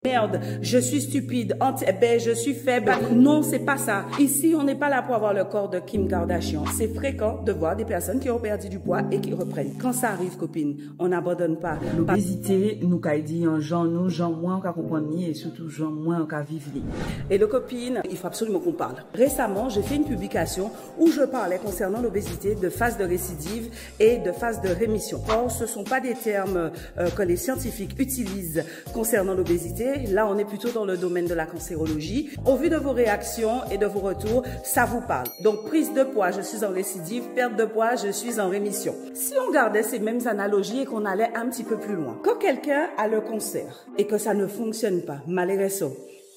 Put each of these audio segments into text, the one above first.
Merde, je suis stupide, ben, je suis faible. Non, c'est pas ça. Ici, on n'est pas là pour avoir le corps de Kim Kardashian. C'est fréquent de voir des personnes qui ont perdu du poids et qui reprennent. Quand ça arrive, copine, on n'abandonne pas. L'obésité, nous qu'a dit en genre nous, genre moins on qu'a comprendre ni et surtout genre moins on qu'a vivre ni. Et le copine, il faut absolument qu'on parle. Récemment, j'ai fait une publication où je parlais concernant l'obésité de phase de récidive et de phase de rémission. Or, ce sont pas des termes que les scientifiques utilisent concernant l'obésité. Là, on est plutôt dans le domaine de la cancérologie. Au vu de vos réactions et de vos retours, ça vous parle. Donc, prise de poids, je suis en récidive. Perte de poids, je suis en rémission. Si on gardait ces mêmes analogies et qu'on allait un petit peu plus loin. Quand quelqu'un a le cancer et que ça ne fonctionne pas, malgré ça,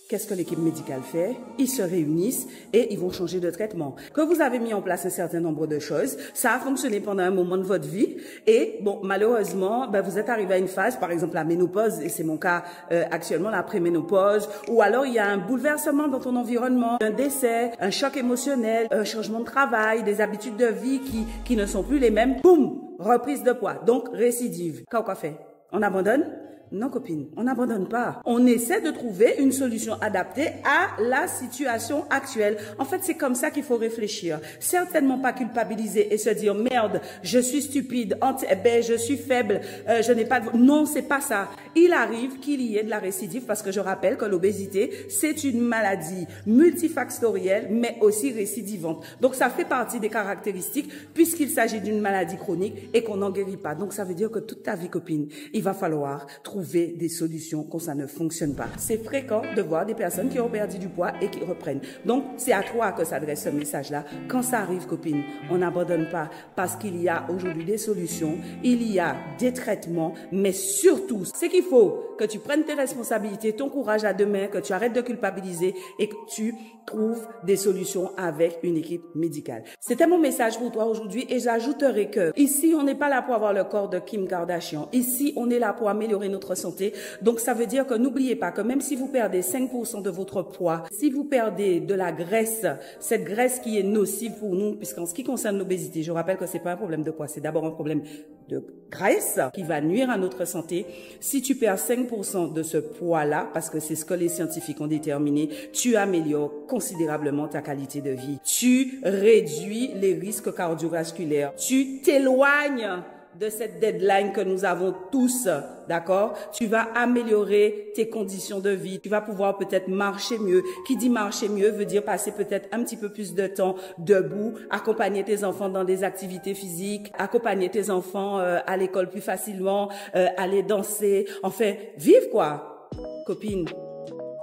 qu'est-ce que l'équipe médicale fait? Ils se réunissent et ils vont changer de traitement. Que vous avez mis en place un certain nombre de choses, ça a fonctionné pendant un moment de votre vie et bon, malheureusement, ben, vous êtes arrivé à une phase, par exemple la ménopause, et c'est mon cas actuellement, la préménopause, ou alors il y a un bouleversement dans ton environnement, un décès, un choc émotionnel, un changement de travail, des habitudes de vie qui ne sont plus les mêmes. Boum! Reprise de poids, donc récidive. Qu'est-ce qu'on fait? On abandonne? Non, copine, on n'abandonne pas. On essaie de trouver une solution adaptée à la situation actuelle. En fait, c'est comme ça qu'il faut réfléchir. Certainement pas culpabiliser et se dire, merde, je suis stupide, ben, je suis faible, je n'ai pas de... Non, c'est pas ça. Il arrive qu'il y ait de la récidive parce que je rappelle que l'obésité, c'est une maladie multifactorielle, mais aussi récidivante. Donc, ça fait partie des caractéristiques puisqu'il s'agit d'une maladie chronique et qu'on n'en guérit pas. Donc, ça veut dire que toute ta vie, copine, il va falloir trouver des solutions quand ça ne fonctionne pas. C'est fréquent de voir des personnes qui ont perdu du poids et qui reprennent. Donc, c'est à toi que s'adresse ce message-là. Quand ça arrive, copine, on n'abandonne pas parce qu'il y a aujourd'hui des solutions, il y a des traitements, mais surtout, c'est qu'il faut que tu prennes tes responsabilités, ton courage à deux mains, que tu arrêtes de culpabiliser et que tu trouves des solutions avec une équipe médicale. C'était mon message pour toi aujourd'hui et j'ajouterai que ici, on n'est pas là pour avoir le corps de Kim Kardashian. Ici, on est là pour améliorer notre santé. Donc, ça veut dire que n'oubliez pas que même si vous perdez 5% de votre poids, si vous perdez de la graisse, cette graisse qui est nocive pour nous, puisqu'en ce qui concerne l'obésité, je rappelle que c'est pas un problème de poids, c'est d'abord un problème de graisse qui va nuire à notre santé. Si tu perds 5% de ce poids-là, parce que c'est ce que les scientifiques ont déterminé, tu améliores considérablement ta qualité de vie. Tu réduis les risques cardiovasculaires. Tu t'éloignes de cette deadline que nous avons tous, d'accord? Tu vas améliorer tes conditions de vie. Tu vas pouvoir peut-être marcher mieux. Qui dit marcher mieux veut dire passer peut-être un petit peu plus de temps debout, accompagner tes enfants dans des activités physiques, accompagner tes enfants à l'école plus facilement, aller danser, enfin, vivre quoi, copine.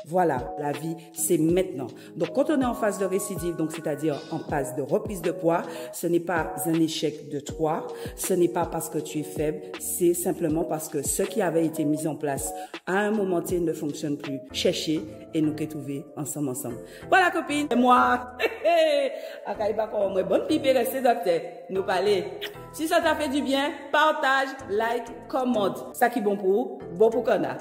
Voilà, la vie, c'est maintenant. Donc, quand on est en phase de récidive, donc c'est-à-dire en phase de reprise de poids, ce n'est pas un échec de toi, ce n'est pas parce que tu es faible, c'est simplement parce que ce qui avait été mis en place à un moment T ne fonctionne plus. Cherchez et nous que trouver ensemble. Voilà, copine. Et moi, bonne pipe, restez docteur. Nous parler. Si ça t'a fait du bien, partage, like, commente. Ça qui est bon pour vous, bon pour qu'on a.